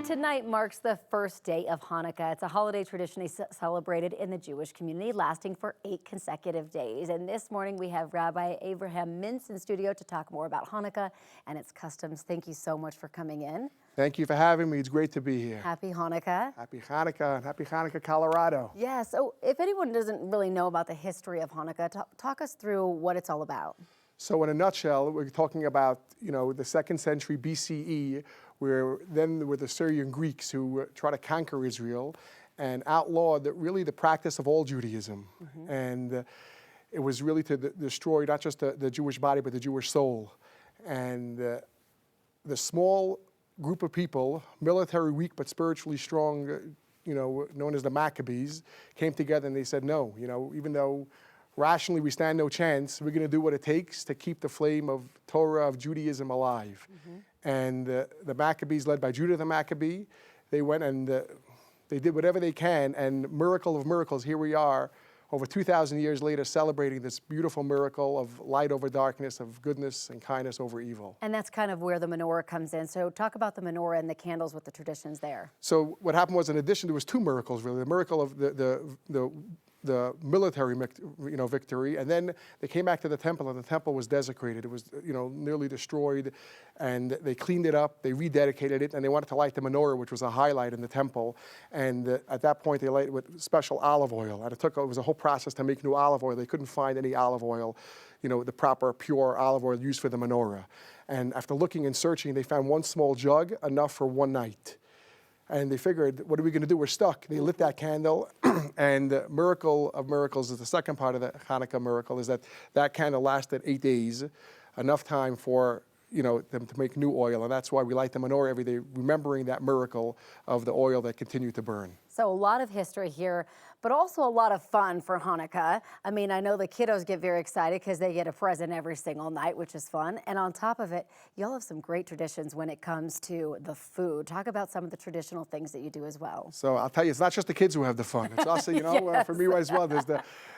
Tonight marks the first day of Hanukkah. It's a holiday traditionally celebrated in the Jewish community, lasting for 8 consecutive days. And this morning we have Rabbi Avraham Mintz in studio to talk more about Hanukkah and its customs. Thank you so much for coming in. Thank you for having me. It's great to be here. Happy Hanukkah. Happy Hanukkah, and happy Hanukkah, Colorado. Yeah, so if anyone doesn't really know about the history of Hanukkah, talk us through what it's all about. So in a nutshell, we're talking about, the 2nd century BCE, where then there were the Syrian Greeks who tried to conquer Israel and outlawed the practice of all Judaism. Mm-hmm. And it was really to destroy not just the Jewish body, but the Jewish soul. And the small group of people, military weak but spiritually strong, known as the Maccabees, came together and they said, no, even though rationally we stand no chance, we're going to do what it takes to keep the flame of Torah, of Judaism alive. Mm-hmm. And the Maccabees, led by Judah the Maccabee, they went and they did whatever they can, and miracle of miracles, here we are, over 2,000 years later, celebrating this beautiful miracle of light over darkness, of goodness and kindness over evil. And that's kind of where the menorah comes in. So talk about the menorah and the candles with the traditions there. So what happened was, in addition, there was 2 miracles, really. The miracle of the military victory, and then they came back to the temple, and the temple was desecrated. It was nearly destroyed, and they cleaned it up, they rededicated it, and they wanted to light the menorah, which was a highlight in the temple. And at that point they light it with special olive oil, and it was a whole process to make new olive oil. They couldn't find any olive oil, the proper pure olive oil used for the menorah. And after looking and searching, they found one small jug, enough for one night. And they figured, what are we going to do? We're stuck. They lit that candle, and the miracle of miracles is the second part of the Hanukkah miracle, is that candle lasted 8 days, enough time for them to make new oil. And that's why we light the menorah every day, remembering that miracle of the oil that continued to burn. So a lot of history here, but also a lot of fun for Hanukkah. I mean, I know the kiddos get very excited because they get a present every single night, which is fun. And on top of it, y'all have some great traditions when it comes to the food. Talk about some of the traditional things that you do as well. So I'll tell you, it's not just the kids who have the fun. It's also, Yes. For me as well,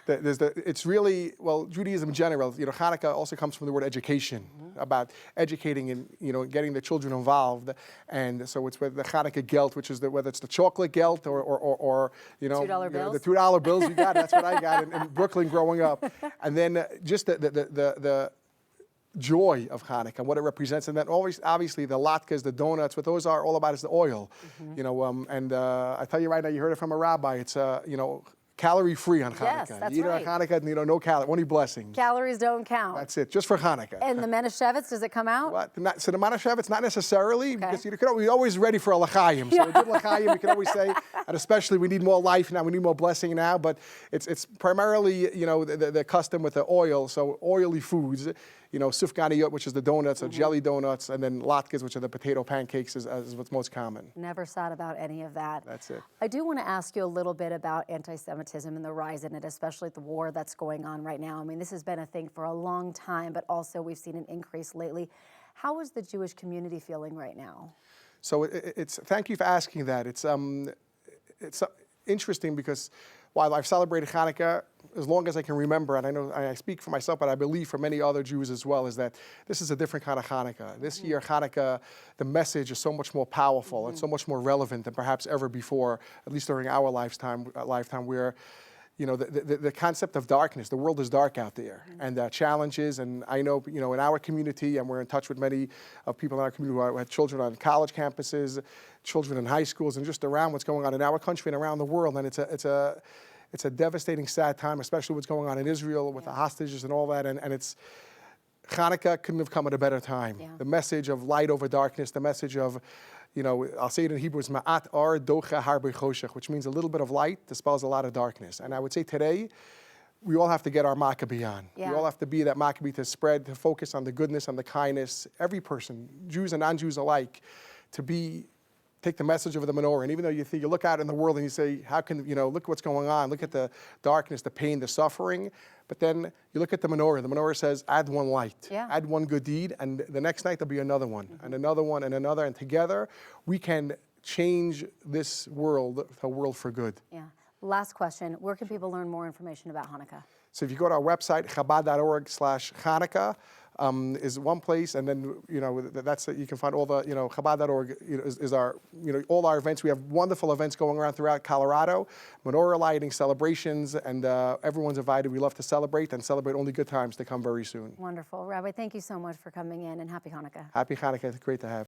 it's really, well, Judaism in general, Hanukkah also comes from the word education, mm-hmm. about educating and, getting the children involved. And so it's with the Hanukkah gelt, which is whether it's the chocolate gelt or $2 bills. The $2 bills you got. That's what I got in Brooklyn growing up. And then just the joy of Hanukkah and what it represents. And then always, obviously, the latkes, the donuts, what those are all about is the oil. Mm-hmm. I tell you right now, you heard it from a rabbi. It's calorie-free on Hanukkah. Yes, that's you eat right. on Hanukkah, no calories, only blessings. Calories don't count. That's it, just for Hanukkah. And the Menashevitz, does it come out? What? So the Menashevitz, not necessarily, okay. Because we're always ready for a l'chaim. So a good l'chaim, we can always say, and especially we need more life now, we need more blessing now, but it's primarily, the custom with the oil, so oily foods, sufganiyot, which is the donuts, or mm-hmm. jelly donuts, and then latkes, which are the potato pancakes, is what's most common. Never thought about any of that. That's it. I do want to ask you a little bit about anti-Semitism and the rise in it, especially the war that's going on right now. I mean, this has been a thing for a long time, but also we've seen an increase lately. How is the Jewish community feeling right now? So thank you for asking that. It's interesting because while I've celebrated Hanukkah as long as I can remember, and I know I speak for myself, but I believe for many other Jews as well, is that this is a different kind of Hanukkah. This year, Hanukkah, the message is so much more powerful and so much more relevant than perhaps ever before, at least during our lifetime where the concept of darkness, the world is dark out there, and challenges, and I know, in our community, and we're in touch with many people in our community who have children on college campuses, children in high schools, and just around what's going on in our country and around the world, and it's a devastating, sad time, especially what's going on in Israel with the hostages and all that, and it's, Hanukkah couldn't have come at a better time. Yeah. The message of light over darkness, the message of, I'll say it in Hebrew, it's ma'at ar docha harbe choshech, which means a little bit of light dispels a lot of darkness. And I would say today, we all have to get our Maccabee on. Yeah. We all have to be that Maccabee to to focus on the goodness and the kindness, every person, Jews and non-Jews alike, take the message of the menorah. And even though you look out in the world and you say, how can, look what's going on, look at the darkness, the pain, the suffering, but then you look at the menorah says, add one light, add one good deed, and the next night there'll be another one, and another one, and another, and together we can change this world, a world for good. Yeah. Last question, where can people learn more information about Hanukkah? So if you go to our website, chabad.org/Hanukkah, is one place, and then that's you can find all the Chabad.org is our all our events. We have wonderful events going around throughout Colorado, menorah lighting, celebrations, and everyone's invited. We love to celebrate and celebrate only good times to come very soon. Wonderful. Rabbi, thank you so much for coming in, and happy Hanukkah. Happy Hanukkah. It's great to have.